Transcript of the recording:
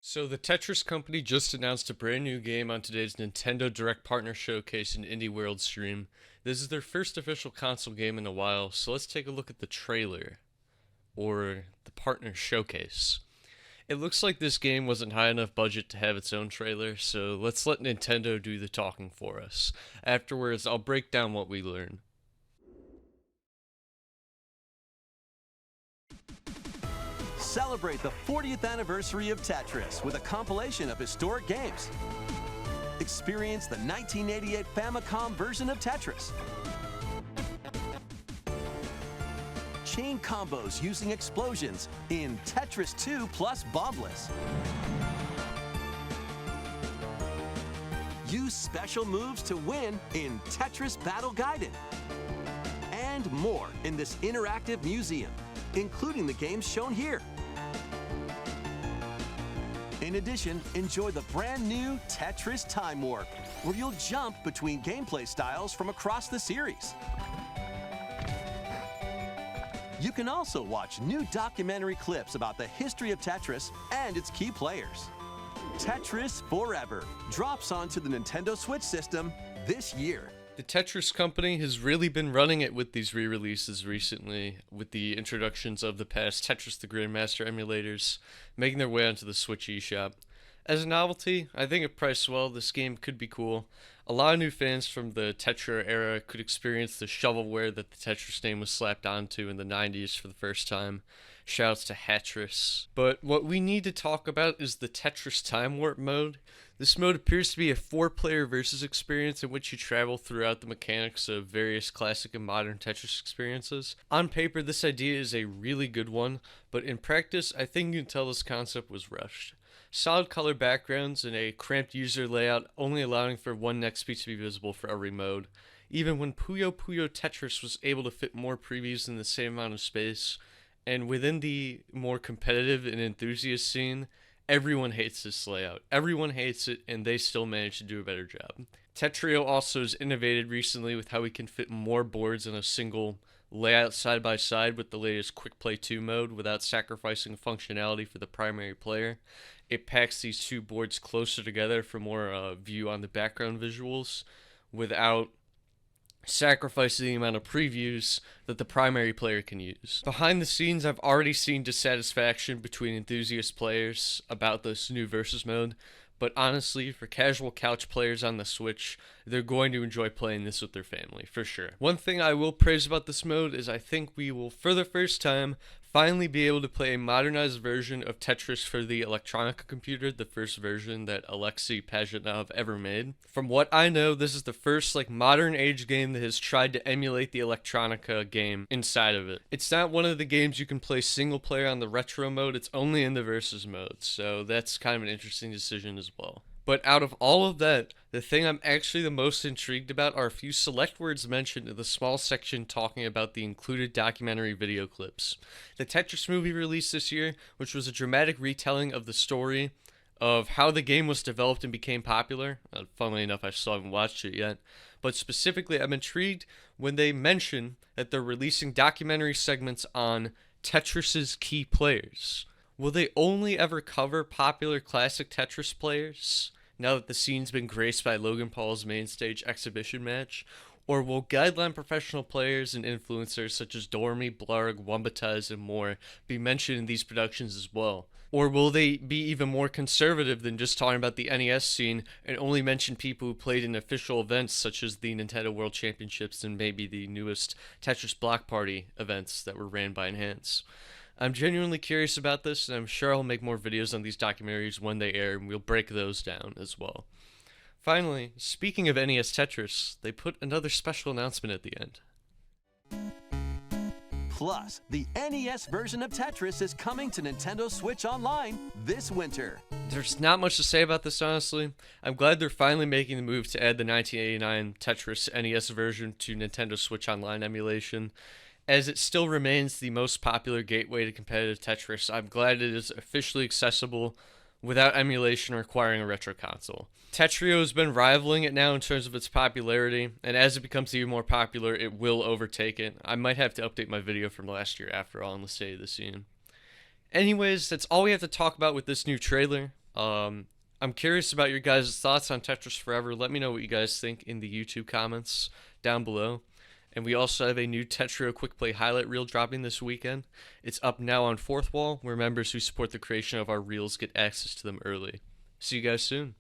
So the Tetris company just announced a brand new game on today's Nintendo Direct Partner Showcase and Indie World stream. This is their first official console game in a while, so let's take a look at the trailer, or the Partner Showcase. It looks like this game wasn't high enough budget to have its own trailer, so let's let Nintendo do the talking for us. Afterwards, I'll break down what we learn. Celebrate the 40th anniversary of Tetris with a compilation of historic games. Experience the 1988 Famicom version of Tetris. Chain combos using explosions in Tetris 2 plus Bombless. Use special moves to win in Tetris Battle Gaiden. And more in this interactive museum, including the games shown here. In addition, enjoy the brand new Tetris Time Warp, where you'll jump between gameplay styles from across the series. You can also watch new documentary clips about the history of Tetris and its key players. Tetris Forever drops onto the Nintendo Switch system this year. The Tetris company has really been running it with these re-releases recently, with the introductions of the past Tetris the Grandmaster emulators, making their way onto the Switch eShop. As a novelty, I think if priced well, this game could be cool. A lot of new fans from the Tetra era could experience the shovelware that the Tetris name was slapped onto in the 90s for the first time. Shouts to Hatris. But what we need to talk about is the Tetris Time Warp mode. This mode appears to be a 4-player versus experience in which you travel throughout the mechanics of various classic and modern Tetris experiences. On paper, this idea is a really good one, but in practice, I think you can tell this concept was rushed. Solid color backgrounds and a cramped user layout only allowing for one next piece to be visible for every mode. Even when Puyo Puyo Tetris was able to fit more previews in the same amount of space, and within the more competitive and enthusiast scene, everyone hates this layout. Everyone hates it, and they still manage to do a better job. Tetrio also has innovated recently with how we can fit more boards in a single layout side by side with the latest Quick Play 2 mode without sacrificing functionality for the primary player. It packs these two boards closer together for more view on the background visuals without sacrificing the amount of previews that the primary player can use. Behind the scenes, I've already seen dissatisfaction between enthusiast players about this new versus mode, but honestly, for casual couch players on the Switch, they're going to enjoy playing this with their family, for sure. One thing I will praise about this mode is I think we will, for the first time, finally be able to play a modernized version of Tetris for the Electronica computer, the first version that Alexei Pajitnov ever made. From what I know, this is the first modern age game that has tried to emulate the Electronica game inside of it. It's not one of the games you can play single player on the retro mode, it's only in the versus mode, so that's kind of an interesting decision as well. But out of all of that, the thing I'm actually the most intrigued about are a few select words mentioned in the small section talking about the included documentary video clips. The Tetris movie released this year, which was a dramatic retelling of the story of how the game was developed and became popular. Funnily enough, I still haven't watched it yet. But specifically, I'm intrigued when they mention that they're releasing documentary segments on Tetris's key players. Will they only ever cover popular classic Tetris players, now that the scene's been graced by Logan Paul's main stage exhibition match? Or will guideline professional players and influencers such as Dormy, Blarg, Wombataz, and more be mentioned in these productions as well? Or will they be even more conservative than just talking about the NES scene and only mention people who played in official events such as the Nintendo World Championships and maybe the newest Tetris Block Party events that were ran by Enhance? I'm genuinely curious about this, and I'm sure I'll make more videos on these documentaries when they air, and we'll break those down as well. Finally, speaking of NES Tetris, they put another special announcement at the end. Plus, the NES version of Tetris is coming to Nintendo Switch Online this winter. There's not much to say about this, honestly. I'm glad they're finally making the move to add the 1989 Tetris NES version to Nintendo Switch Online emulation. As it still remains the most popular gateway to competitive Tetris, I'm glad it is officially accessible without emulation requiring a retro console. Tetrio has been rivaling it now in terms of its popularity, and as it becomes even more popular, it will overtake it. I might have to update my video from last year after all on the state of the scene. Anyways, that's all we have to talk about with this new trailer. I'm curious about your guys' thoughts on Tetris Forever. Let me know what you guys think in the YouTube comments down below. And we also have a new Tetrio Quick Play highlight reel dropping this weekend. It's up now on Fourth Wall, where members who support the creation of our reels get access to them early. See you guys soon.